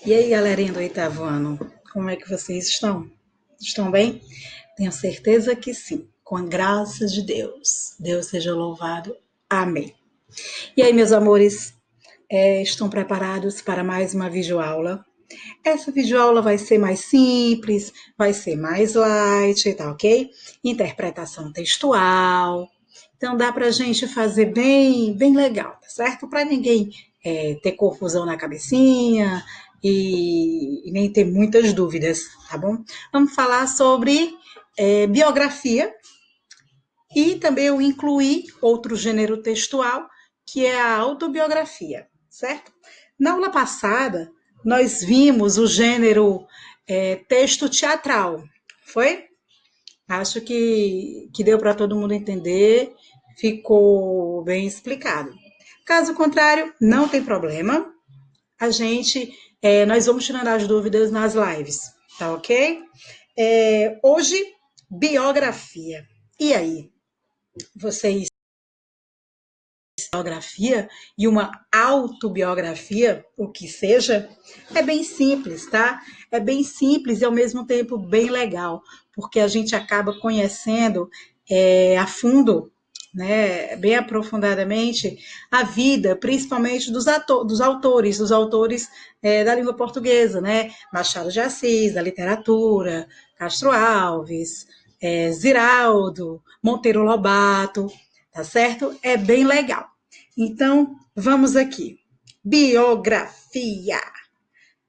E aí, galerinha do oitavo ano, como é que vocês estão? Estão bem? Tenho certeza que sim, com a graça de Deus. Deus seja louvado. Amém. E aí, meus amores, estão preparados para mais uma videoaula? Essa videoaula vai ser mais simples, vai ser mais light, tá ok? Interpretação textual. Então dá pra gente fazer bem legal, tá certo? Para ninguém ter confusão na cabecinha e nem ter muitas dúvidas, tá bom? Vamos falar sobre biografia e também eu incluí outro gênero textual, que é a autobiografia, certo? Na aula passada, nós vimos o gênero texto teatral, foi? Acho que deu para todo mundo entender, ficou bem explicado. Caso contrário, não tem problema. Nós vamos tirando as dúvidas nas lives, tá ok? Hoje, biografia. E aí, vocês biografia e uma autobiografia, o que seja, é bem simples, tá? É bem simples e ao mesmo tempo bem legal, porque a gente acaba conhecendo a fundo, né, bem aprofundadamente, a vida, principalmente dos autores da língua portuguesa, né? Machado de Assis, da literatura, Castro Alves, Ziraldo, Monteiro Lobato, tá certo? É bem legal. Então, vamos aqui. Biografia.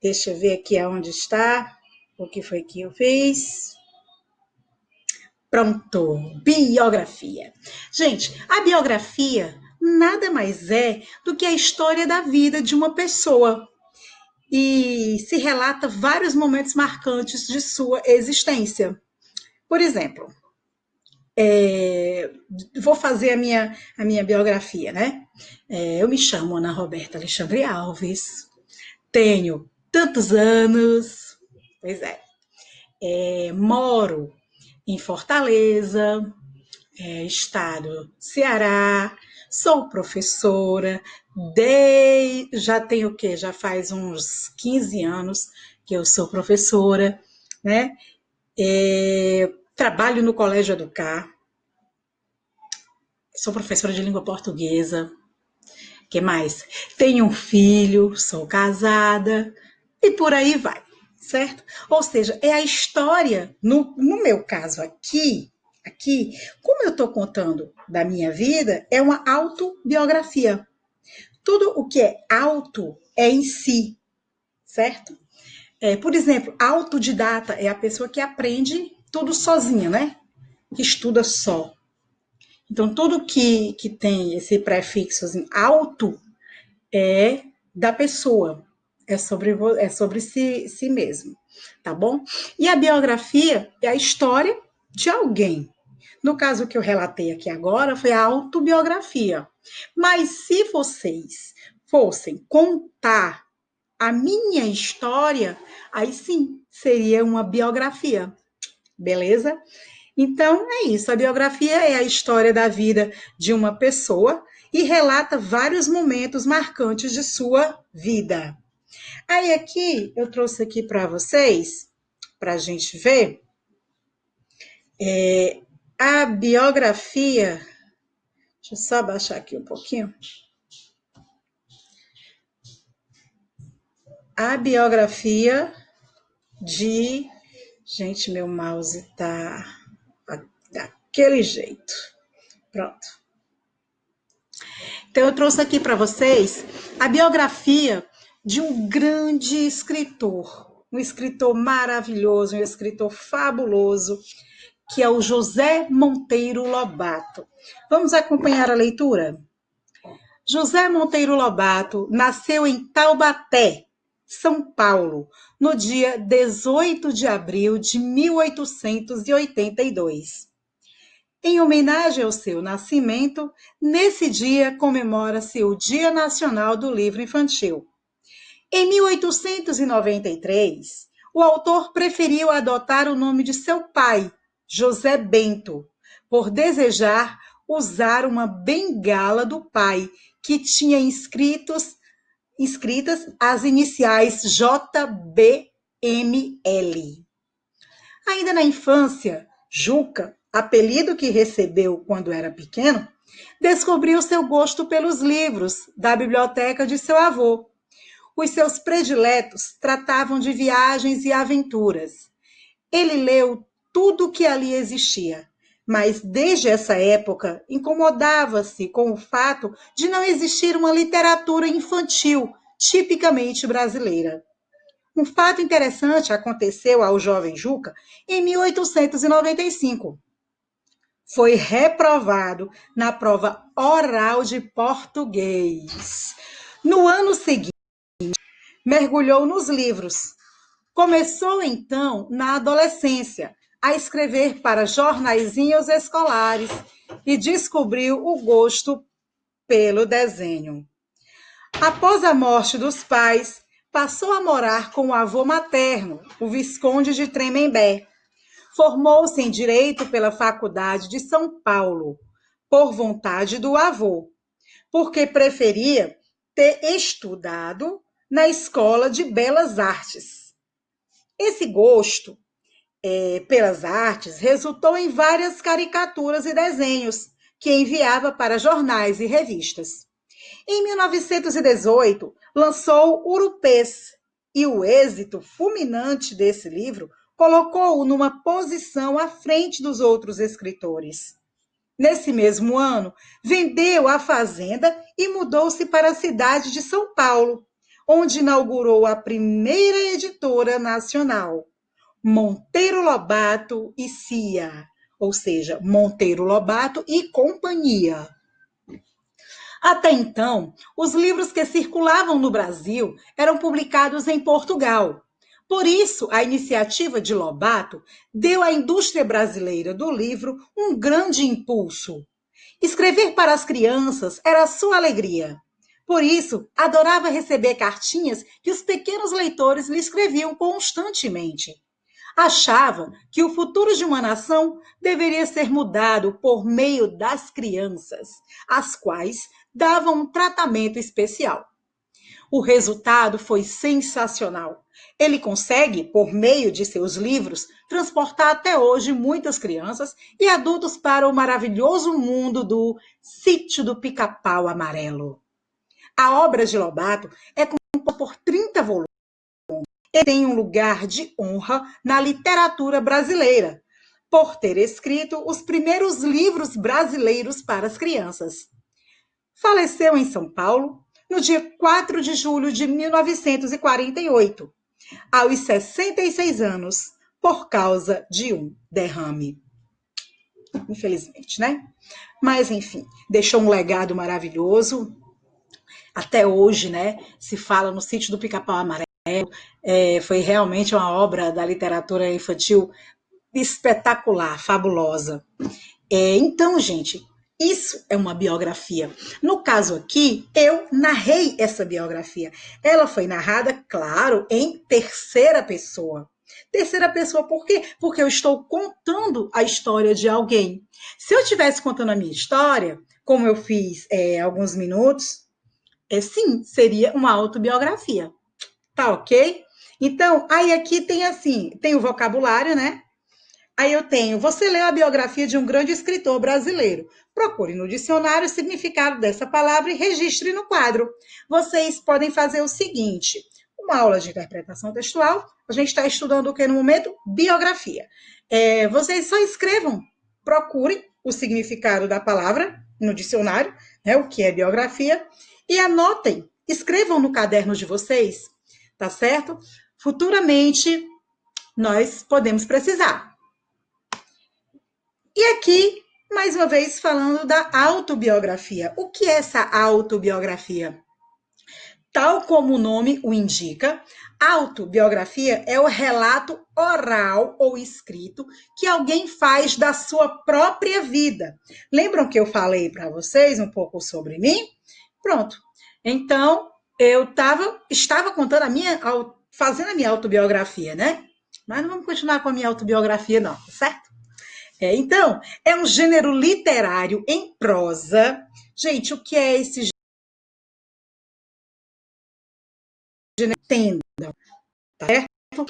Deixa eu ver aqui aonde está. O que foi que eu fiz? Pronto. Biografia. Gente, a biografia nada mais é do que a história da vida de uma pessoa. E se relata vários momentos marcantes de sua existência. Por exemplo, vou fazer a minha biografia, né? Eu me chamo Ana Roberta Alexandre Alves, tenho tantos anos, pois moro em Fortaleza, estado Ceará, sou professora, já tenho o quê? Já faz uns 15 anos que eu sou professora, né? Trabalho no Colégio Educar, sou professora de língua portuguesa, que mais? Tenho um filho, sou casada e por aí vai, certo? Ou seja, é a história, no meu caso aqui, como eu estou contando da minha vida, é uma autobiografia. Tudo o que é auto é em si, certo? Por exemplo, autodidata é a pessoa que aprende tudo sozinha, né? Que estuda só. Então, tudo que tem esse prefixo assim, auto é da pessoa, é sobre si mesmo, tá bom? E a biografia é a história de alguém. No caso que eu relatei aqui agora, foi a autobiografia. Mas se vocês fossem contar a minha história, aí sim seria uma biografia, beleza? Então é isso. A biografia é a história da vida de uma pessoa e relata vários momentos marcantes de sua vida. Aí aqui eu trouxe aqui para vocês, para a gente ver, a biografia. Deixa eu só baixar aqui um pouquinho. A biografia de. Gente, meu mouse tá daquele jeito. Pronto. Então, eu trouxe aqui para vocês a biografia de um grande escritor, um escritor maravilhoso, um escritor fabuloso, que é o José Monteiro Lobato. Vamos acompanhar a leitura? José Monteiro Lobato nasceu em Taubaté, São Paulo, no dia 18 de abril de 1882. Em homenagem ao seu nascimento, nesse dia comemora-se o Dia Nacional do Livro Infantil. Em 1893, o autor preferiu adotar o nome de seu pai, José Bento, por desejar usar uma bengala do pai, que tinha inscritos escritas as iniciais JBML. Ainda na infância, Juca, apelido que recebeu quando era pequeno, descobriu seu gosto pelos livros da biblioteca de seu avô. Os seus prediletos tratavam de viagens e aventuras. Ele leu tudo o que ali existia, mas desde essa época incomodava-se com o fato de não existir uma literatura infantil tipicamente brasileira. Um fato interessante aconteceu ao jovem Juca em 1895. Foi reprovado na prova oral de português. No ano seguinte, mergulhou nos livros. Começou então, na adolescência, a escrever para jornaizinhos escolares e descobriu o gosto pelo desenho. Após a morte dos pais, passou a morar com o avô materno, o Visconde de Tremembé. Formou-se em Direito pela Faculdade de São Paulo, por vontade do avô, porque preferia ter estudado na Escola de Belas Artes. Esse gosto pelas artes resultou em várias caricaturas e desenhos que enviava para jornais e revistas. Em 1918, lançou Urupês, e o êxito fulminante desse livro colocou-o numa posição à frente dos outros escritores. Nesse mesmo ano, vendeu a fazenda e mudou-se para a cidade de São Paulo, onde inaugurou a primeira editora nacional, Monteiro Lobato e Cia, ou seja, Monteiro Lobato e Companhia. Até então, os livros que circulavam no Brasil eram publicados em Portugal. Por isso, a iniciativa de Lobato deu à indústria brasileira do livro um grande impulso. Escrever para as crianças era sua alegria. Por isso, adorava receber cartinhas que os pequenos leitores lhe escreviam constantemente. Achava que o futuro de uma nação deveria ser mudado por meio das crianças, às quais davam um tratamento especial. O resultado foi sensacional. Ele consegue, por meio de seus livros, transportar até hoje muitas crianças e adultos para o maravilhoso mundo do Sítio do Pica-Pau Amarelo. A obra de Lobato é composta por 30 volumes. Ele tem um lugar de honra na literatura brasileira, por ter escrito os primeiros livros brasileiros para as crianças. Faleceu em São Paulo no dia 4 de julho de 1948, aos 66 anos, por causa de um derrame. Infelizmente, né? Mas, enfim, deixou um legado maravilhoso. Até hoje, né? Se fala no Sítio do Pica-Pau Amarelo. Foi realmente uma obra da literatura infantil espetacular, fabulosa. Então, gente, isso é uma biografia. No caso aqui, eu narrei essa biografia. Ela foi narrada, claro, em terceira pessoa. Terceira pessoa, por quê? Porque eu estou contando a história de alguém. Se eu estivesse contando a minha história, como eu fiz alguns minutos, sim, seria uma autobiografia. Tá ok? Então, aí aqui tem assim, tem o vocabulário, né? Aí eu tenho, você leu a biografia de um grande escritor brasileiro. Procure no dicionário o significado dessa palavra e registre no quadro. Vocês podem fazer o seguinte, uma aula de interpretação textual, a gente está estudando o que no momento? Biografia. Vocês só escrevam, procurem o significado da palavra no dicionário, né, o que é biografia, e anotem, escrevam no caderno de vocês, tá certo? Futuramente, nós podemos precisar. E aqui, mais uma vez, falando da autobiografia. O que é essa autobiografia? Tal como o nome o indica, autobiografia é o relato oral ou escrito que alguém faz da sua própria vida. Lembram que eu falei para vocês um pouco sobre mim? Pronto. Então, eu estava contando fazendo a minha autobiografia, né? Mas não vamos continuar com a minha autobiografia, não, certo? Então, é um gênero literário em prosa. Gente, o que é esse entendam, tá certo?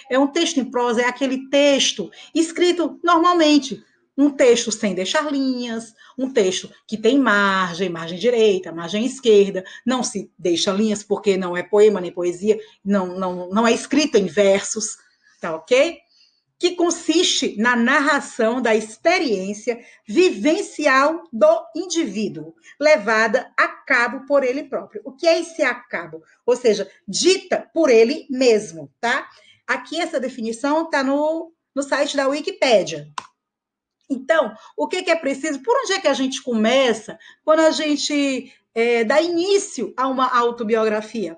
É um texto em prosa, é aquele texto escrito normalmente, um texto sem deixar linhas, um texto que tem margem, margem direita, margem esquerda, não se deixa linhas porque não é poema nem poesia, não é escrito em versos, tá ok? Que consiste na narração da experiência vivencial do indivíduo, levada a cabo por ele próprio. O que é esse a cabo? Ou seja, dita por ele mesmo, tá? Aqui essa definição está no site da Wikipédia. Então, o que é preciso? Por onde é que a gente começa quando a gente dá início a uma autobiografia?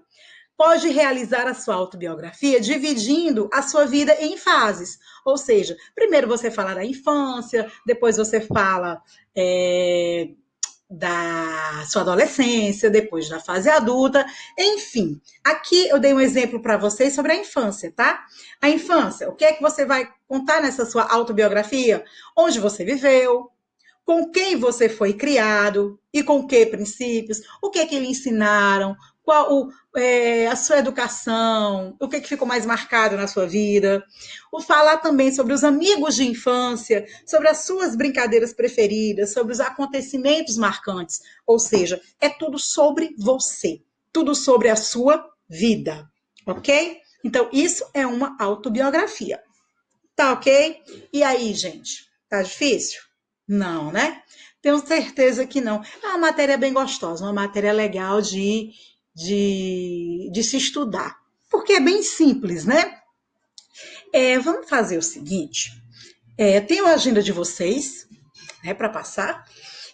Pode realizar a sua autobiografia dividindo a sua vida em fases. Ou seja, primeiro você fala da infância, depois você fala da sua adolescência, depois da fase adulta, enfim. Aqui eu dei um exemplo para vocês sobre a infância, tá? A infância, o que é que você vai contar nessa sua autobiografia? Onde você viveu, com quem você foi criado e com que princípios, o que é que lhe ensinaram, qual a sua educação, o que é que ficou mais marcado na sua vida. O falar também sobre os amigos de infância, sobre as suas brincadeiras preferidas, sobre os acontecimentos marcantes. Ou seja, é tudo sobre você, tudo sobre a sua vida, ok? Então, isso é uma autobiografia. Tá ok? E aí, gente? Tá difícil? Não, né? Tenho certeza que não. É uma matéria bem gostosa, uma matéria legal de se estudar. Porque é bem simples, né? Vamos fazer o seguinte: tenho a agenda de vocês, né, para passar,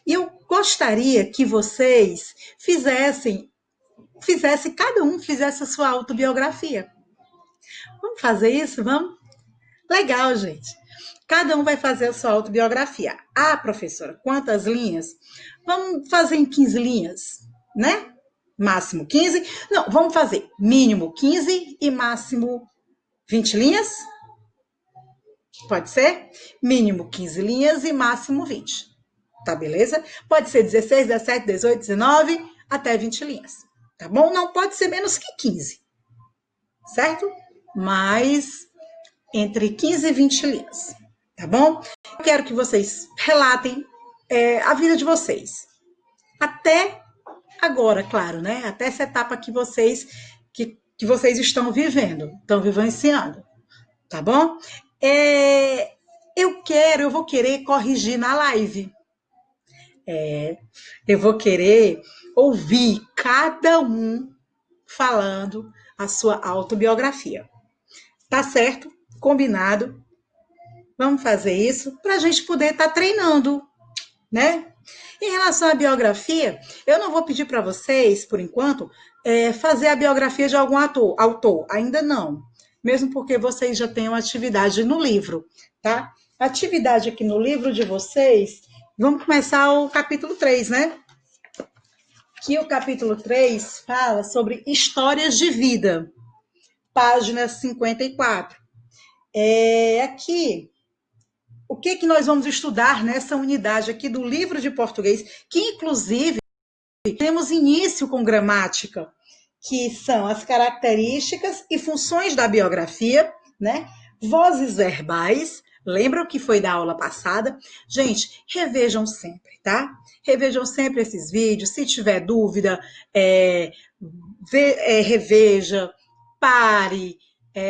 e eu gostaria que vocês cada um fizesse a sua autobiografia. Vamos fazer isso? Vamos? Legal, gente. Cada um vai fazer a sua autobiografia. Ah, professora, quantas linhas? Vamos fazer em 15 linhas, né? Máximo 15. Não, vamos fazer mínimo 15 e máximo 20 linhas? Pode ser? Mínimo 15 linhas e máximo 20. Tá beleza? Pode ser 16, 17, 18, 19, até 20 linhas. Tá bom? Não pode ser menos que 15. Certo? Mas entre 15 e 20 linhas, tá bom? Eu quero que vocês relatem a vida de vocês. Até agora, claro, né? Até essa etapa que vocês estão vivendo, estão vivenciando, tá bom? Eu vou querer corrigir na live. Eu vou querer ouvir cada um falando a sua autobiografia. Tá certo? Combinado? Vamos fazer isso para a gente poder estar treinando, né? Em relação à biografia, eu não vou pedir para vocês, por enquanto, fazer a biografia de algum autor, ainda não. Mesmo porque vocês já têm uma atividade no livro, tá? A atividade aqui no livro de vocês, vamos começar o capítulo 3, né? Que o capítulo 3 fala sobre histórias de vida, página 54. Aqui, o que nós vamos estudar nessa unidade aqui do livro de português, que inclusive temos início com gramática, que são as características e funções da biografia, né? Vozes verbais, lembram que foi da aula passada? Gente, revejam sempre, tá? Revejam sempre esses vídeos, se tiver dúvida, reveja, pare,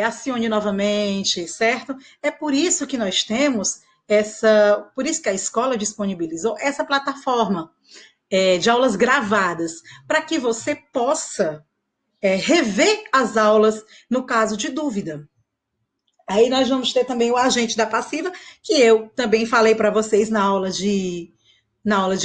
acione novamente, certo? É por isso que nós temos por isso que a escola disponibilizou essa plataforma de aulas gravadas, para que você possa rever as aulas no caso de dúvida. Aí nós vamos ter também o agente da passiva, que eu também falei para vocês na aula de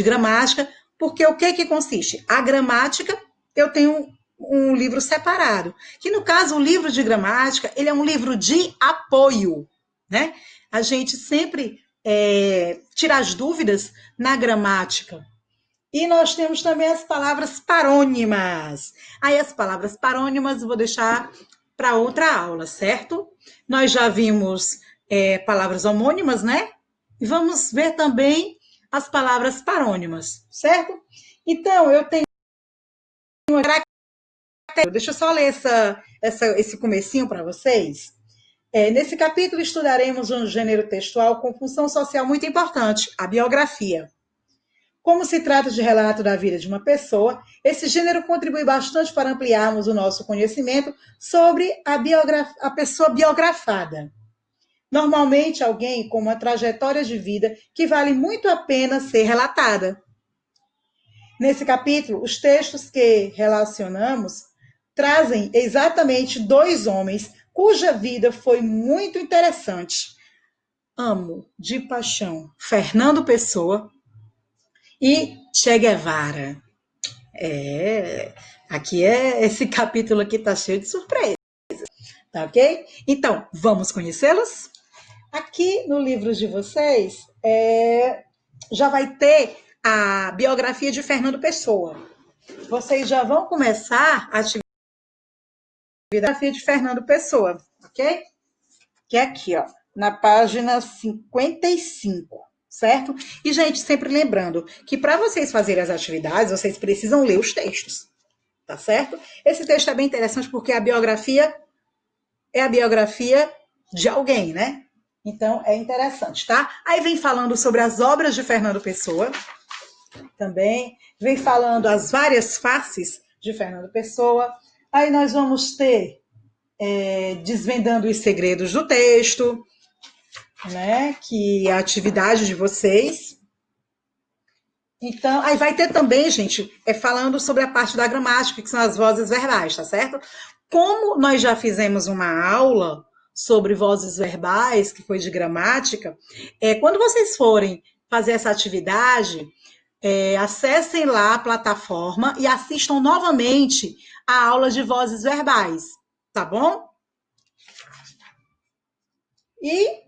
gramática, porque o que consiste? A gramática, eu tenho um livro separado, que no caso o livro de gramática, ele é um livro de apoio, né? A gente sempre tira as dúvidas na gramática. E nós temos também as palavras parônimas. Aí as palavras parônimas eu vou deixar para outra aula, certo? Nós já vimos palavras homônimas, né? E vamos ver também as palavras parônimas, certo? Então, eu tenho Deixa eu só ler esse comecinho para vocês. Nesse capítulo estudaremos um gênero textual com função social muito importante, a biografia. Como se trata de relato da vida de uma pessoa, esse gênero contribui bastante para ampliarmos o nosso conhecimento sobre a pessoa biografada. Normalmente, alguém com uma trajetória de vida que vale muito a pena ser relatada. Nesse capítulo, os textos que relacionamos trazem exatamente dois homens cuja vida foi muito interessante. Amo de paixão Fernando Pessoa e Che Guevara. Esse capítulo aqui tá cheio de surpresa, tá ok? Então, vamos conhecê-los? Aqui no livro de vocês, já vai ter a biografia de Fernando Pessoa. Vocês já vão começar a atividade biografia de Fernando Pessoa, ok? Que é aqui, ó, na página 55, certo? E, gente, sempre lembrando que para vocês fazerem as atividades, vocês precisam ler os textos, tá certo? Esse texto é bem interessante porque a biografia é a biografia de alguém, né? Então, é interessante, tá? Aí vem falando sobre as obras de Fernando Pessoa, também. Vem falando as várias faces de Fernando Pessoa. Aí nós vamos ter desvendando os segredos do texto, né? Que é a atividade de vocês. Então, aí vai ter também, gente, falando sobre a parte da gramática, que são as vozes verbais, tá certo? Como nós já fizemos uma aula sobre vozes verbais, que foi de gramática, quando vocês forem fazer essa atividade, acessem lá a plataforma e assistam novamente a aula de vozes verbais, tá bom? E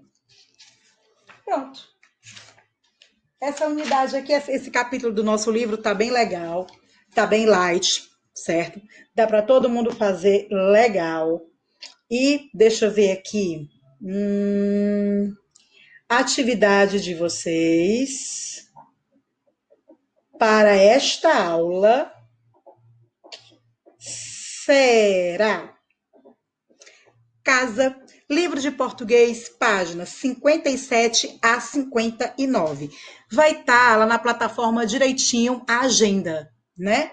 pronto. Essa unidade aqui, esse capítulo do nosso livro tá bem legal, tá bem light, certo? Dá para todo mundo fazer legal. E deixa eu ver aqui. Atividade de vocês para esta aula será Casa, livro de português, páginas 57 a 59. Vai estar lá na plataforma direitinho a agenda, né?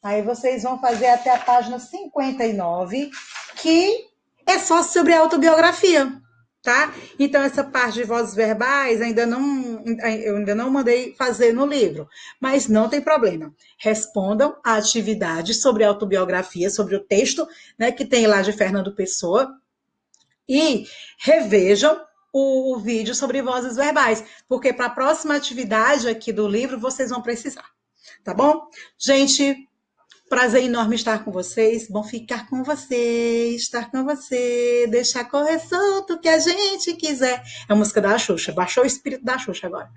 Aí vocês vão fazer até a página 59, que é só sobre autobiografia, tá? Então, essa parte de vozes verbais eu ainda não mandei fazer no livro, mas não tem problema. Respondam a atividade sobre autobiografia, sobre o texto, né, que tem lá de Fernando Pessoa, e revejam o vídeo sobre vozes verbais, porque para a próxima atividade aqui do livro vocês vão precisar, tá bom? Gente, prazer enorme estar com vocês, bom ficar com você, estar com você, deixar correr solto o que a gente quiser. É a música da Xuxa, baixou o espírito da Xuxa agora,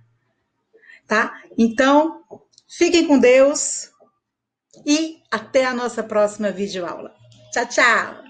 tá? Então, fiquem com Deus e até a nossa próxima videoaula. Tchau, tchau!